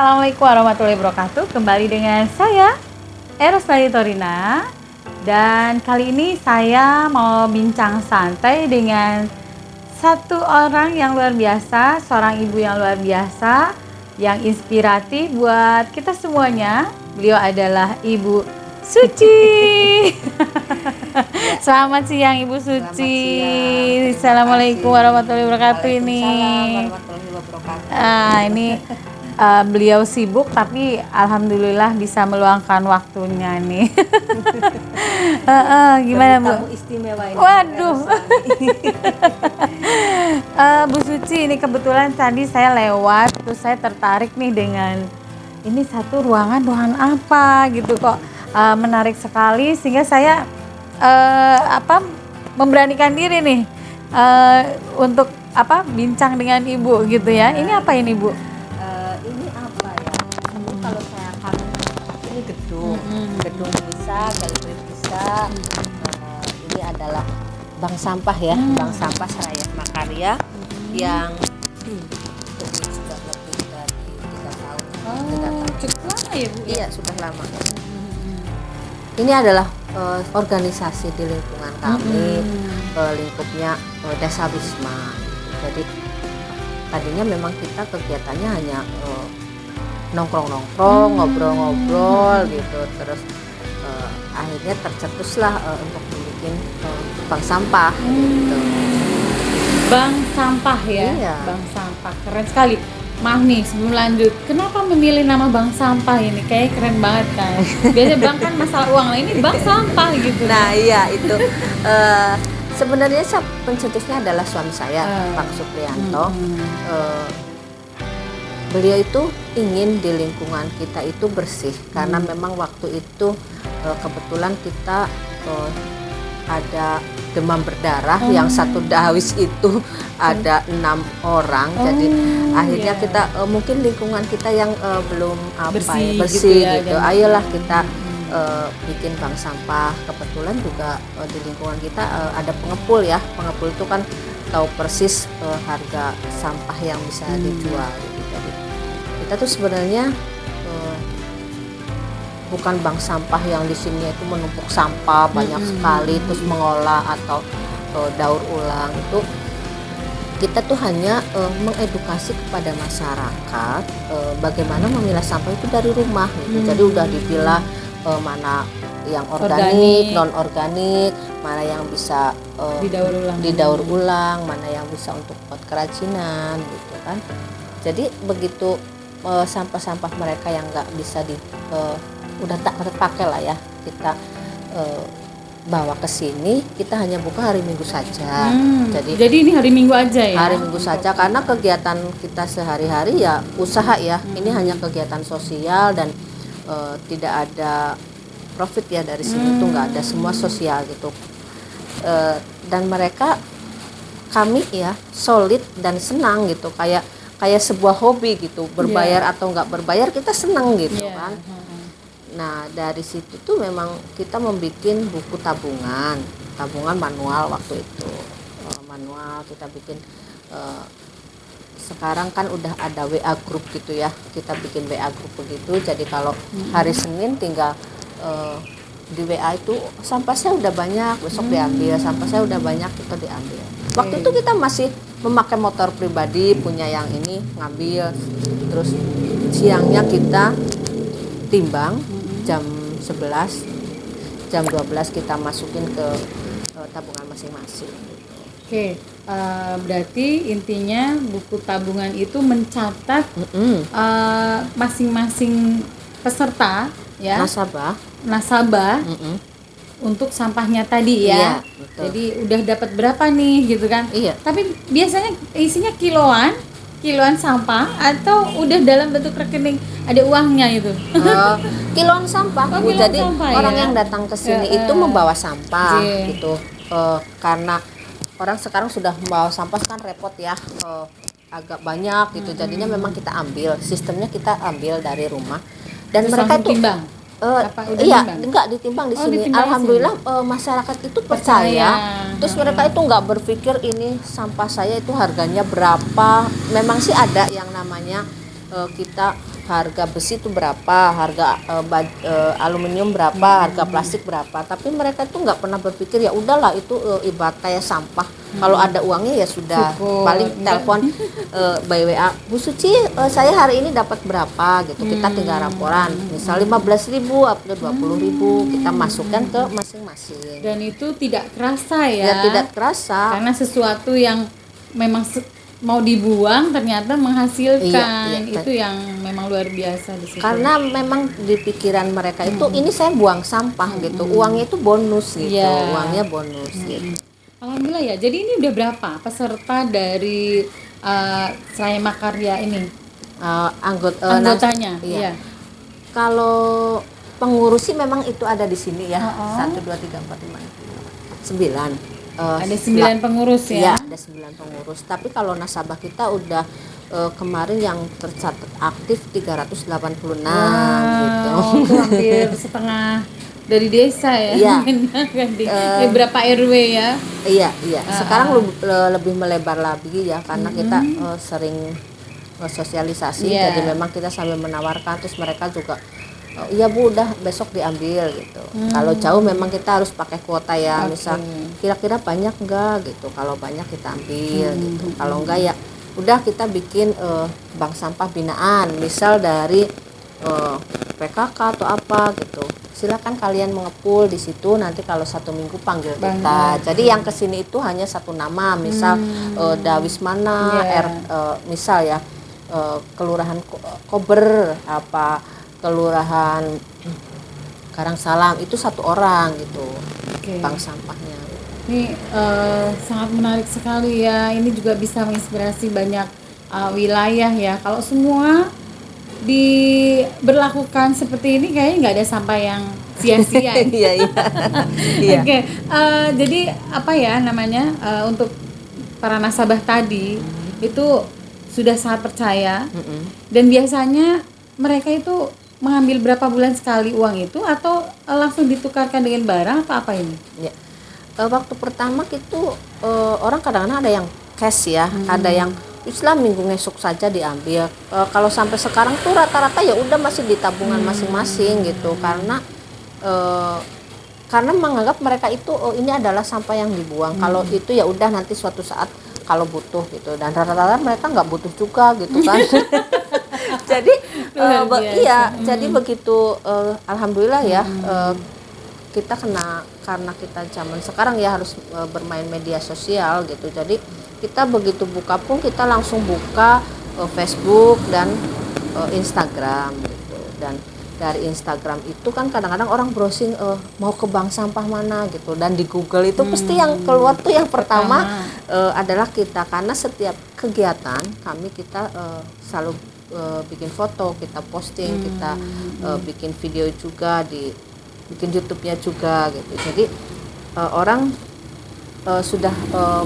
Assalamualaikum warahmatullahi wabarakatuh. Kembali dengan saya Eros Torina. Dan kali ini saya mau bincang santai dengan satu orang yang luar biasa, seorang ibu yang luar biasa, yang inspiratif buat kita semuanya. Beliau adalah Ibu Suci. Selamat siang Ibu Suci. Assalamualaikum warahmatullahi wabarakatuh ini. Warahmatullahi wabarakatuh. Ini beliau sibuk tapi alhamdulillah bisa meluangkan waktunya nih. Gimana Bu? Tamu istimewa ini. Waduh. Bu Suci, ini kebetulan tadi saya lewat terus saya tertarik nih dengan ini satu ruangan apa gitu kok menarik sekali sehingga saya memberanikan diri nih untuk bincang dengan Ibu gitu ya. Ini apa ini Bu? Ini apa ya? Ini kalau saya akan ini gedung bisa, galeri bisa. Ini adalah bank sampah ya, bank sampah Seraya Makarya yang ini sudah lebih dari 3 tahun. Cukup lama ya Bu? Iya, sudah lama. Ini adalah organisasi di lingkungan kami, lingkupnya Desa Wisma. Jadi tadinya memang kita kegiatannya hanya nongkrong-nongkrong, ngobrol-ngobrol gitu. Terus akhirnya tercetuslah untuk bikin bank sampah gitu. Bank sampah ya? Iya. Bank sampah, keren sekali. Maaf nih, sebelum lanjut, kenapa memilih nama bank sampah ini? Kayaknya keren banget kan. Biasanya bank kan masalah uang, nah ini bank sampah gitu. Nah iya itu sebenarnya pencetusnya adalah suami saya, Pak Supriyanto. Beliau itu ingin di lingkungan kita itu bersih karena memang waktu itu kebetulan kita ada demam berdarah yang satu dawis itu ada 6 orang. Jadi akhirnya kita mungkin lingkungan kita yang belum bersih gitu. Ayolah kita bikin bank sampah. Kebetulan juga di lingkungan kita ada pengepul ya. Pengepul itu kan tahu persis harga sampah yang bisa dijual gitu. Jadi kita tuh sebenarnya bukan bank sampah yang di sini itu menumpuk sampah banyak sekali terus mengolah atau daur ulang. Itu kita tuh hanya mengedukasi kepada masyarakat bagaimana memilah sampah itu dari rumah gitu. Jadi udah dipilah mana yang organik, non organik, mana yang bisa didaur ulang, mana yang bisa untuk buat kerajinan gitu kan. Jadi begitu sampah-sampah mereka yang nggak bisa udah tak terpakai lah ya, kita bawa ke sini. Kita hanya buka hari Minggu saja. Jadi ini hari Minggu aja ya? Hari Minggu saja karena kegiatan kita sehari-hari ya usaha ya. Ini hanya kegiatan sosial dan tidak ada profit ya dari sini. Itu nggak ada, semua sosial gitu. Dan kami ya solid dan senang gitu, kayak sebuah hobi gitu. Berbayar atau nggak berbayar kita senang gitu kan. Nah dari situ tuh memang kita membuat buku tabungan manual waktu itu. Manual kita bikin, sekarang kan udah ada WA group gitu ya, kita bikin WA group begitu. Jadi kalau hari Senin tinggal di WA itu sampah saya udah banyak, besok diambil, sampah saya udah banyak, kita diambil. Waktu itu kita masih memakai motor pribadi, punya yang ini ngambil, terus siangnya kita timbang jam 11, jam 12 kita masukin ke tabungan masing-masing. Oke, berarti intinya buku tabungan itu mencatat masing-masing peserta ya, nasabah untuk sampahnya tadi ya. Iya, betul. Jadi udah dapat berapa nih gitu kan? Iya. Tapi biasanya isinya kiloan sampah atau udah dalam bentuk rekening ada uangnya itu? Kiloan sampah. Kiloan Jadi sampah, orang ya? yang datang ke sini itu membawa sampah gitu. Karena orang sekarang sudah membawa sampah kan repot ya, agak banyak gitu. Jadinya memang kita ambil, sistemnya kita ambil dari rumah. Dan terus mereka itu timbang? Iya, enggak ditimbang di sini. Alhamdulillah masyarakat itu percaya. Terus mereka itu enggak berpikir ini sampah saya itu harganya berapa. Memang sih ada yang namanya kita harga besi itu berapa, harga aluminium berapa, harga plastik berapa. Tapi mereka itu nggak pernah berpikir ya udahlah itu ibarat kayak sampah. Kalau ada uangnya ya sudah, Syukur. paling telepon by WA, Bu Suci saya hari ini dapat berapa gitu. Kita tinggal laporan, misal 15.000 atau 20.000 kita masukkan ke masing-masing. Dan itu tidak kerasa Ya ya. tidak kerasa. Karena sesuatu yang memang mau dibuang ternyata menghasilkan. Iya, iya. Itu yang memang luar biasa di situ. Karena memang di pikiran mereka itu ini saya buang sampah gitu, uangnya itu bonus gitu, Iya. uangnya bonus gitu. Alhamdulillah ya. Jadi ini udah berapa peserta dari Seraya Makarya ini? Anggotanya. Iya. Iya. Kalau pengurus sih memang itu ada di sini ya, Oh. 1, 2, 3, 4, 5, 9. Ada 9 pengurus Iya, ya. ada 9 pengurus. Tapi kalau nasabah kita udah kemarin yang tercatat aktif 386 gitu. Itu hampir setengah dari desa ya. Iya. Berapa RW ya? Iya. Sekarang lebih melebar lagi ya karena kita sering sosialisasi. Iya. Jadi memang kita sambil menawarkan, terus mereka juga iya Bu udah besok diambil gitu. Kalau jauh memang kita harus pakai kuota ya. Misal kira-kira banyak enggak gitu. Kalau banyak kita ambil gitu. Kalau enggak ya udah kita bikin bank sampah binaan. Misal dari PKK atau apa gitu. Silakan kalian mengepul di situ, nanti kalau 1 minggu panggil kita. Jadi yang kesini itu hanya satu nama, misal Dawis mana, Yeah. misal ya Kelurahan Kober, apa Kelurahan Karangsalam, itu 1 orang gitu. Oke. Bank sampahnya. Ini sangat menarik sekali ya. Ini juga bisa menginspirasi banyak wilayah ya. Kalau semua diberlakukan seperti ini kayaknya nggak ada sampah yang sia-sia. Iya. Oke, jadi apa ya namanya untuk para nasabah tadi itu sudah sangat percaya dan biasanya mereka itu mengambil berapa bulan sekali uang itu atau langsung ditukarkan dengan barang atau apa ini? Ya. Waktu pertama itu orang kadang-kadang ada yang cash ya, ada yang Islam minggu ngesuk saja diambil. Kalau sampai sekarang tuh rata-rata ya udah masih di tabungan masing-masing gitu, karena menganggap mereka itu ini adalah sampah yang dibuang. Kalau itu ya udah nanti suatu saat kalau butuh gitu, dan rata-rata mereka nggak butuh juga gitu kan. Jadi jadi begitu alhamdulillah ya. Kita karena kita zaman sekarang ya harus bermain media sosial gitu. Jadi kita begitu buka pun kita langsung buka Facebook dan Instagram gitu. Dan dari Instagram itu kan kadang-kadang orang browsing mau ke bank sampah mana gitu, dan di Google itu pasti yang keluar tuh yang pertama adalah kita, karena setiap kegiatan kita selalu bikin foto, kita posting, kita bikin video juga, bikin YouTube-nya juga gitu. Jadi orang sudah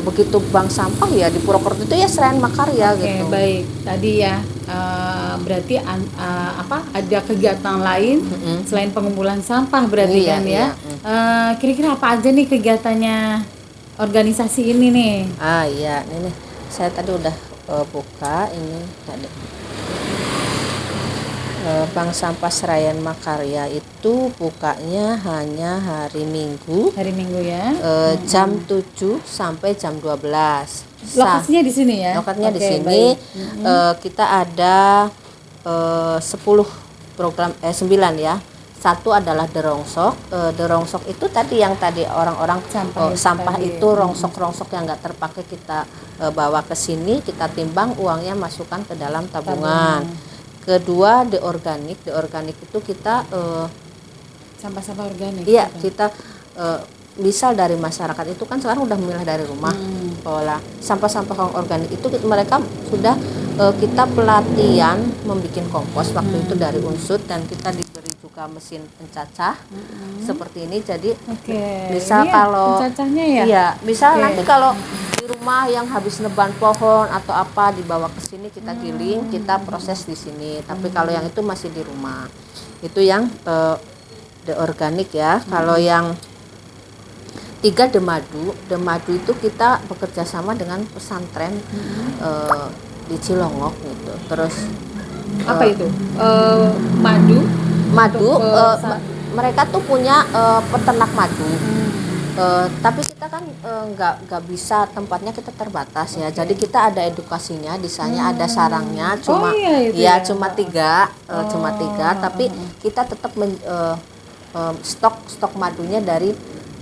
begitu bank sampah ya di Purwokerto itu ya Seraya Makarya gitu. Oke, baik. Tadi ya berarti ada kegiatan lain selain pengumpulan sampah berarti Iya, kan ya. iya. Kira-kira apa aja nih kegiatannya organisasi ini nih? Iya, ini saya tadi udah buka ini tadi. Bank Sampah Seraya Makarya itu bukanya hanya hari Minggu. Hari Minggu ya. Jam 7 sampai jam 12. Lokasinya di sini ya. Lokasinya di Oke, sini. baik. Kita ada 10 program 9 ya. Satu adalah derongsok. Derongsok itu tadi yang tadi orang-orang sampah tadi. itu rongsok-rongsok yang nggak terpakai kita bawa ke sini, kita timbang, uangnya masukkan ke dalam tabungan. Kedua, deorganik. Deorganik itu kita sampah-sampah organik. iya, gitu. kita misal dari masyarakat itu kan sekarang udah memilah dari rumah. Pola sampah-sampah organik itu mereka sudah kita pelatihan membuat kompos waktu itu dari Unsud, dan kita diberi juga mesin pencacah seperti ini. Jadi misal Ini kalau pencacahnya ya? iya, misal nanti kalau di rumah yang habis neban pohon atau apa dibawa ke sini, kita giling, kita proses di sini. Tapi kalau yang itu masih di rumah. Itu yang deorganik ya. Kalau yang 3 Demadu. Demadu itu kita bekerja sama dengan pesantren di Cilongok gitu. Terus Apa itu? Madu. Madu, Untuk, mereka tuh punya peternak madu. Tapi kita kan nggak bisa, tempatnya kita terbatas ya. Jadi kita ada edukasinya, di sana ada sarangnya, cuma itu ya cuma tiga, tapi kita tetap stok madunya dari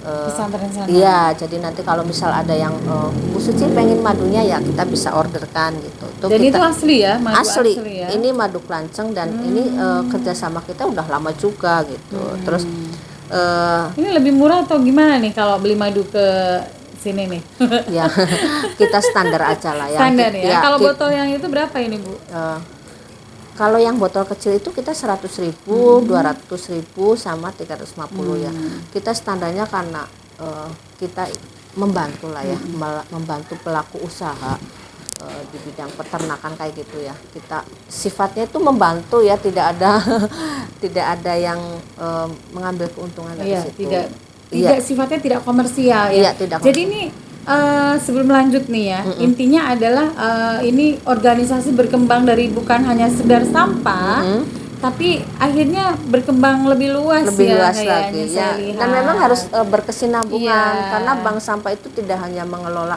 pesantren sana. iya. Jadi nanti kalau misal ada yang Bu Suci pengen madunya, ya kita bisa orderkan gitu. Dan itu asli ya, madu asli ya. Ini madu Klanceng, dan ini kerjasama kita udah lama juga gitu. Terus ini lebih murah atau gimana nih kalau beli madu ke sini nih? ya kita standar aja lah ya. Standar ya. Kalau botol yang itu berapa ini Bu? Kalau yang botol kecil itu kita 100.000, 200.000 sama 350 ya. Kita standarnya karena kita membantu lah ya, membantu pelaku usaha di bidang peternakan kayak gitu ya. Kita sifatnya itu membantu ya, tidak ada yang mengambil keuntungan dari situ. Tidak sifatnya tidak komersial ya. Tidak Jadi ini sebelum lanjut nih ya, intinya adalah ini organisasi berkembang dari bukan hanya sekedar sampah, tapi akhirnya berkembang lebih luas lagi ya. Dan memang harus berkesinambungan, karena bank sampah itu tidak hanya mengelola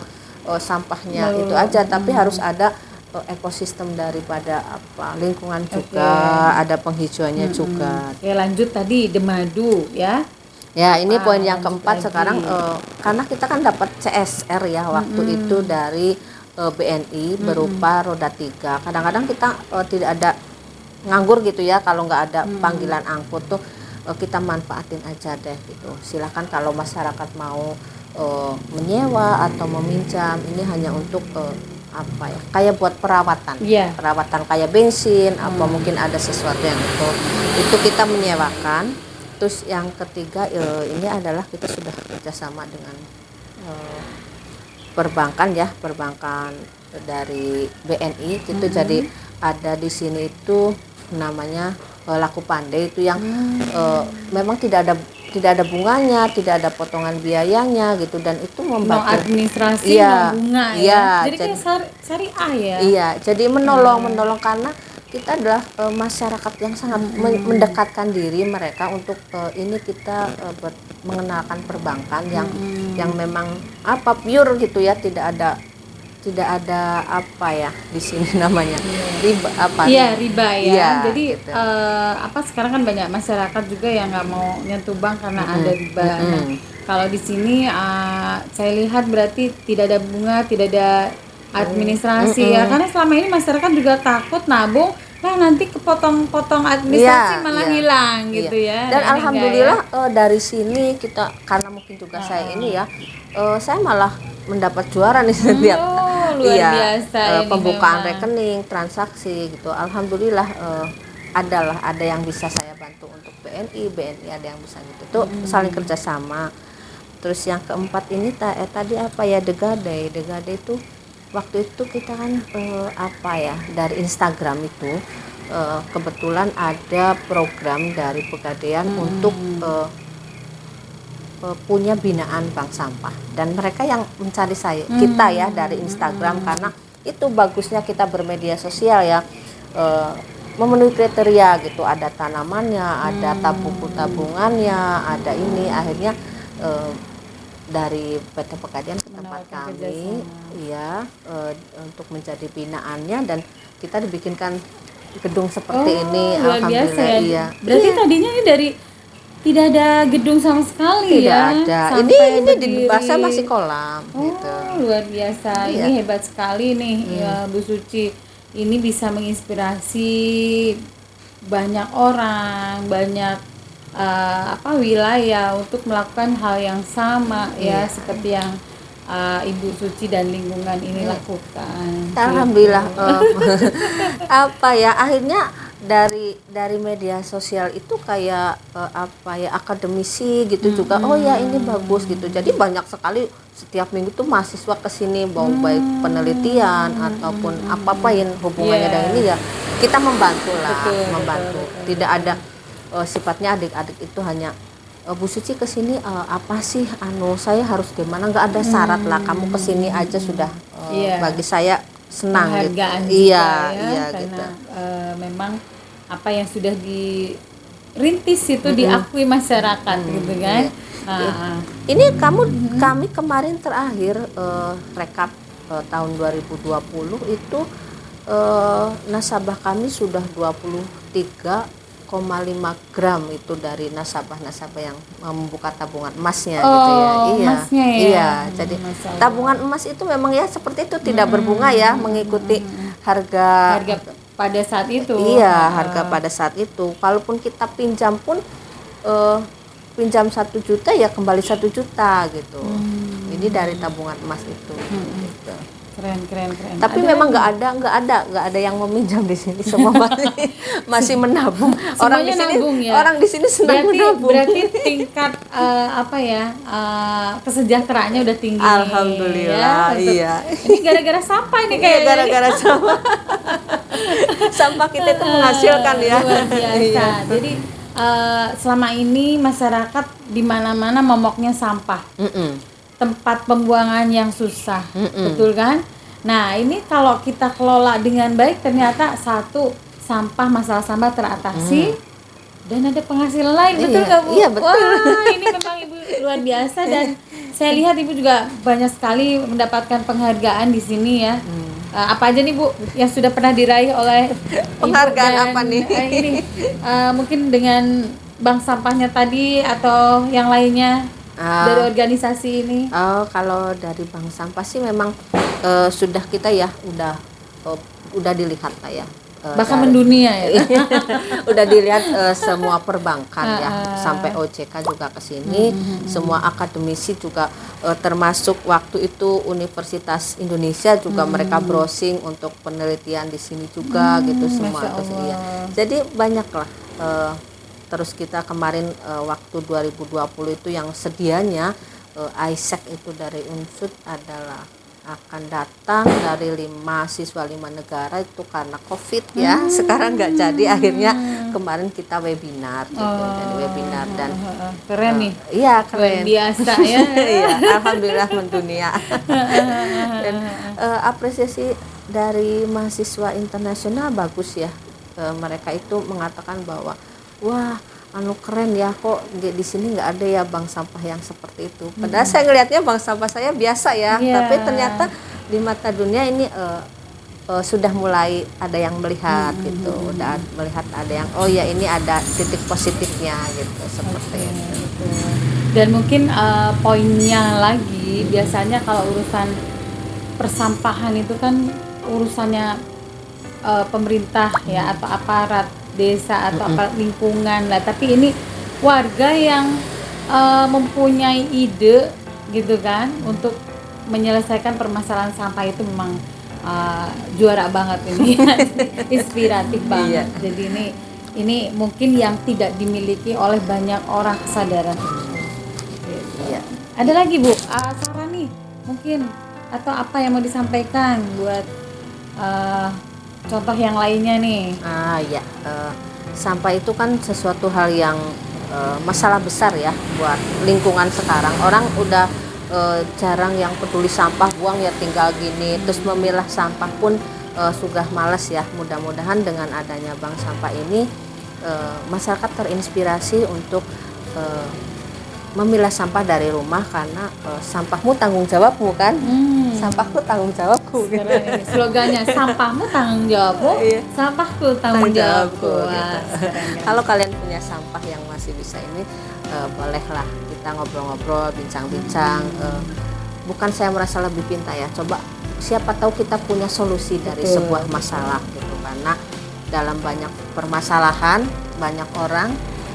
sampahnya itu aja, tapi harus ada ekosistem daripada lingkungan juga, ada penghijauannya juga. Oke, lanjut tadi madu ya. Ya, ini poin yang keempat sekarang, karena kita kan dapat CSR ya waktu itu dari BNI berupa roda 3. Kadang-kadang kita tidak ada nganggur gitu ya, kalau nggak ada panggilan angkut tuh kita manfaatin aja deh gitu. Silakan kalau masyarakat mau menyewa atau meminjam, ini hanya untuk kayak buat perawatan, perawatan kayak bensin, apa mungkin ada sesuatu yang itu kita menyewakan. Terus yang ketiga ini adalah kita sudah kerjasama dengan perbankan dari BNI gitu. Jadi ada di sini itu namanya Laku Pandai, itu yang memang tidak ada bunganya, tidak ada potongan biayanya gitu, dan itu membantu. No administrasi, no bunga ya. Jadi kayak syariah ya. Iya, jadi menolong karena kita adalah masyarakat yang sangat mendekatkan diri mereka untuk ini kita mengenalkan perbankan yang memang pure gitu ya, tidak ada apa ya di sini namanya riba riba ya. Ya, jadi gitu. Sekarang kan banyak masyarakat juga yang nggak mau nyentuh bank karena ada riba. Nah, kalau di sini saya lihat berarti tidak ada bunga, tidak ada administrasi ya, karena selama ini masyarakat juga takut nabung, nanti kepotong-potong administrasi malah hilang gitu ya. Dan alhamdulillah dari sini kita, karena mungkin juga saya ini ya, saya malah mendapat juara nih setiap luar biasa pembukaan rekening, transaksi gitu. Alhamdulillah ada yang bisa saya bantu untuk BNI ada yang bisa gitu. Tuh saling kerjasama. Terus yang keempat ini tadi Degadai itu waktu itu kita kan dari Instagram itu kebetulan ada program dari Pegadaian untuk punya binaan bank sampah, dan mereka yang mencari kita ya dari Instagram, karena itu bagusnya kita bermedia sosial ya, memenuhi kriteria gitu, ada tanamannya, ada tabungannya, ada ini, akhirnya dari PT Pegadaian ke tempat kami untuk menjadi binaannya, dan kita dibikinkan gedung seperti ini. Luar biasa ya. Iya. Berarti tadinya ini dari tidak ada gedung sama sekali ya. Tidak ada. Ini di bawah masih kolam gitu. Luar biasa. Iya. Ini hebat sekali nih ya Bu Suci. Ini bisa menginspirasi banyak orang, banyak wilayah untuk melakukan hal yang sama ya, seperti yang Ibu Suci dan lingkungan ini lakukan. Alhamdulillah. Akhirnya dari media sosial itu kayak akademisi gitu juga, ini bagus gitu. Jadi banyak sekali setiap minggu tuh mahasiswa kesini baik penelitian ataupun apa yang hubungannya dengan ini ya, kita membantu. Betul. Tidak ada sifatnya adik-adik itu hanya Bu Suci kesini apa sih saya harus gimana, nggak ada syarat lah, kamu kesini aja sudah. Bagi saya senang penghargaan gitu. juga Iya, ya, iya karena gitu. Memang apa yang sudah dirintis itu diakui masyarakat gitu kan. Iya. Ini kami kemarin terakhir rekap tahun 2020 itu nasabah kami sudah 23,5 gram itu dari nasabah-nasabah yang membuka tabungan emasnya gitu ya. Iya. Emasnya ya. Iya, jadi tabungan emas itu memang ya seperti itu, tidak berbunga ya, mengikuti harga pada saat itu. Iya, harga pada saat itu. Kalaupun kita pinjam pun pinjam 1 juta ya kembali 1 juta gitu. Ini dari tabungan emas itu. Gitu. Keren. Tapi memang nggak ada yang meminjam di sini, semua masih menabung. Orang di sini senang menabung. Berarti tingkat kesejahteraannya udah tinggi. Alhamdulillah, ya, iya. Ini gara-gara sampah ini kayaknya. Gara-gara sampah. Sampah kita itu menghasilkan ya. Luar biasa. Iya. Jadi selama ini masyarakat di mana-mana momoknya sampah. Tempat pembuangan yang susah, betul kan? Nah, ini kalau kita kelola dengan baik, ternyata satu, masalah sampah teratasi, dan ada penghasilan lain, betul nggak Bu? Iya, betul. Wah, ini memang Ibu luar biasa, dan saya lihat Ibu juga banyak sekali mendapatkan penghargaan di sini ya. Apa aja nih Bu yang sudah pernah diraih oleh penghargaan apa nih? Ini mungkin dengan bank sampahnya tadi atau yang lainnya. Dari organisasi ini? Kalau dari bank sampah sih memang sudah kita ya udah dilihat lah ya. Bahkan mendunia ya. Udah dilihat semua perbankan ya, sampai OJK juga ke sini, semua akademisi juga termasuk waktu itu Universitas Indonesia juga mereka browsing untuk penelitian di sini juga gitu semua. Ya. Jadi banyaklah. Terus kita kemarin waktu 2020 itu yang sedianya ISEC itu dari UNSUD adalah akan datang dari mahasiswa 5 negara itu karena COVID ya. Sekarang nggak jadi, akhirnya kemarin kita webinar gitu. Jadi webinar dan keren nih. Iya, keren. Luar biasa ya. Iya, alhamdulillah mendunia. Dan apresiasi dari mahasiswa internasional bagus ya. Mereka itu mengatakan bahwa wah, keren ya, kok di sini nggak ada ya bank sampah yang seperti itu. Padahal saya ngelihatnya bank sampah saya biasa ya, tapi ternyata di mata dunia ini sudah mulai ada yang melihat gitu, udah melihat ada yang oh ya ini ada titik positifnya gitu seperti itu. Dan mungkin poinnya lagi biasanya kalau urusan persampahan itu kan urusannya pemerintah ya atau aparat desa atau lingkungan lah, tapi ini warga yang mempunyai ide gitu kan untuk menyelesaikan permasalahan sampah itu memang juara banget ini. Inspiratif banget. Iya. Jadi ini mungkin yang tidak dimiliki oleh banyak orang kesadaran. Iya. Ada lagi Bu saran nih mungkin atau apa yang mau disampaikan buat contoh yang lainnya nih. Ya, sampah itu kan sesuatu hal yang masalah besar ya buat lingkungan sekarang. Orang udah jarang yang peduli sampah, buang ya tinggal gini. Terus memilah sampah pun sudah malas ya. Mudah-mudahan dengan adanya bank sampah ini masyarakat terinspirasi untuk memilah sampah dari rumah karena sampahmu tanggung jawabmu kan. Sampahku tanggung jawabku gitu. Slogannya sampahmu tanggung jawabmu, sampahku tanggung jawabku. Kalau kalian punya sampah yang masih bisa ini bolehlah kita ngobrol-ngobrol, bincang-bincang. Bukan saya merasa lebih pintar ya, coba siapa tahu kita punya solusi dari sebuah masalah gitu, karena dalam banyak permasalahan banyak orang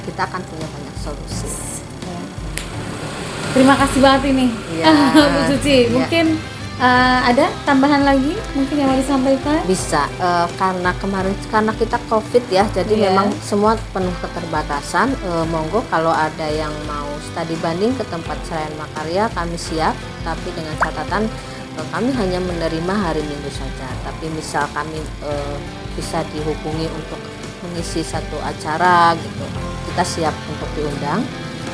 kita akan punya banyak solusi. Terima kasih banget ini Bu Suci. Ya. Mungkin ada tambahan lagi mungkin yang mau disampaikan? Bisa, karena kita COVID ya, jadi memang semua penuh keterbatasan. Monggo kalau ada yang mau studi banding ke tempat Senayan Makarya, kami siap, tapi dengan catatan kami hanya menerima hari Minggu saja. Tapi misal kami bisa dihubungi untuk mengisi satu acara gitu, kita siap untuk diundang.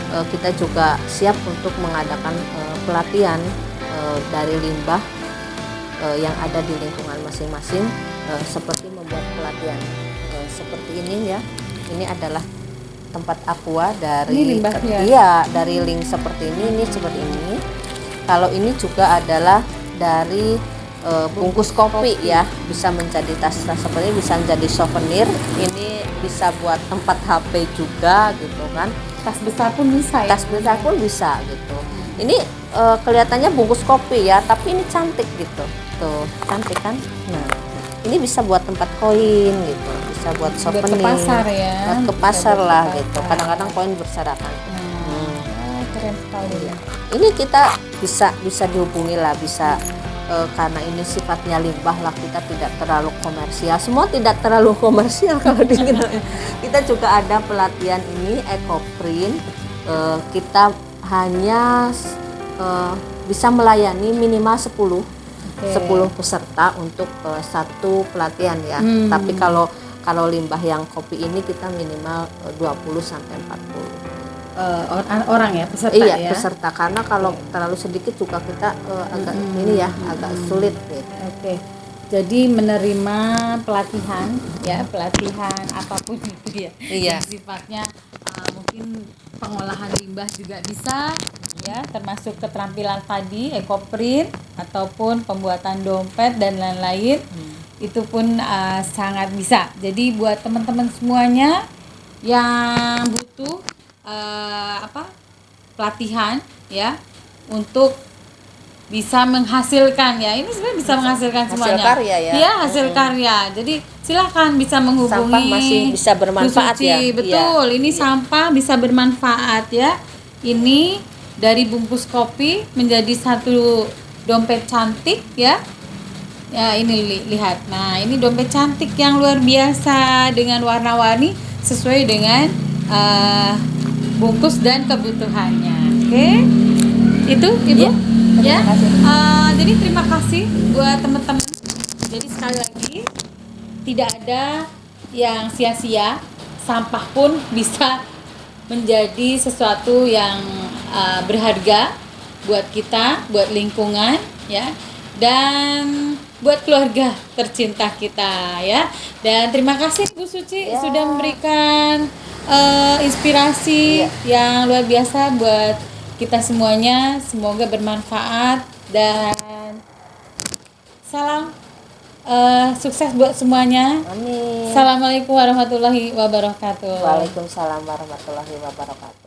Kita juga siap untuk mengadakan pelatihan dari limbah yang ada di lingkungan masing-masing, seperti membuat pelatihan seperti ini ya. Ini adalah tempat aqua dari Ini limbah ya? iya, dari link seperti ini seperti ini. Kalau ini juga adalah dari bungkus kopi ya, bisa menjadi tas-tas seperti ini, bisa menjadi souvenir. Ini bisa buat tempat HP juga gitu kan. Tas besar pun bisa ya? Tas besar pun bisa gitu. Ini kelihatannya bungkus kopi ya, tapi ini cantik gitu. Tuh, cantik kan? Nah, ini bisa buat tempat koin gitu, bisa buat souvenir. Buat ke pasar ya? Buat ke pasar lah gitu. Kadang-kadang koin berserakan. Keren sekali ya. Ini kita bisa dihubungi lah, bisa karena ini sifatnya limbah lah, kita tidak terlalu komersial. Semua tidak terlalu komersial kalau dingin. Kita juga ada pelatihan ini EcoPrint. Kita hanya bisa melayani minimal 10 peserta untuk satu pelatihan ya. Tapi kalau limbah yang kopi ini kita minimal 20 sampai 40 orang ya, peserta iya, ya? peserta, karena kalau terlalu sedikit juga kita agak ini ya, agak sulit gitu. Oke. Jadi menerima pelatihan ya, pelatihan apapun itu ya. Iya. Yang sifatnya mungkin pengolahan limbah juga bisa ya, termasuk keterampilan tadi EcoPrint ataupun pembuatan dompet dan lain-lain. Itu pun sangat bisa. Jadi buat teman-teman semuanya yang butuh pelatihan ya, untuk bisa menghasilkan ya, ini sebenarnya bisa menghasilkan semuanya, hasil karya ya. Iya, hasil karya. Jadi silahkan bisa menghubungi Sampah masih bisa bermanfaat Bu Suci. ya. Betul, ini sampah bisa bermanfaat ya. Ini dari bungkus kopi menjadi satu dompet cantik ya. Ya, ini lihat. Nah, ini dompet cantik yang luar biasa dengan warna-warni sesuai dengan bungkus dan kebutuhannya. Oke, itu Ibu ya. Jadi terima kasih buat teman-teman. Jadi sekali lagi, tidak ada yang sia-sia. Sampah pun bisa menjadi sesuatu yang berharga buat kita, buat lingkungan ya, dan buat keluarga tercinta kita ya. Dan terima kasih Bu Suci sudah memberikan inspirasi yang luar biasa buat kita semuanya. Semoga bermanfaat dan salam sukses buat semuanya. Amin. Assalamualaikum warahmatullahi wabarakatuh. Waalaikumsalam warahmatullahi wabarakatuh.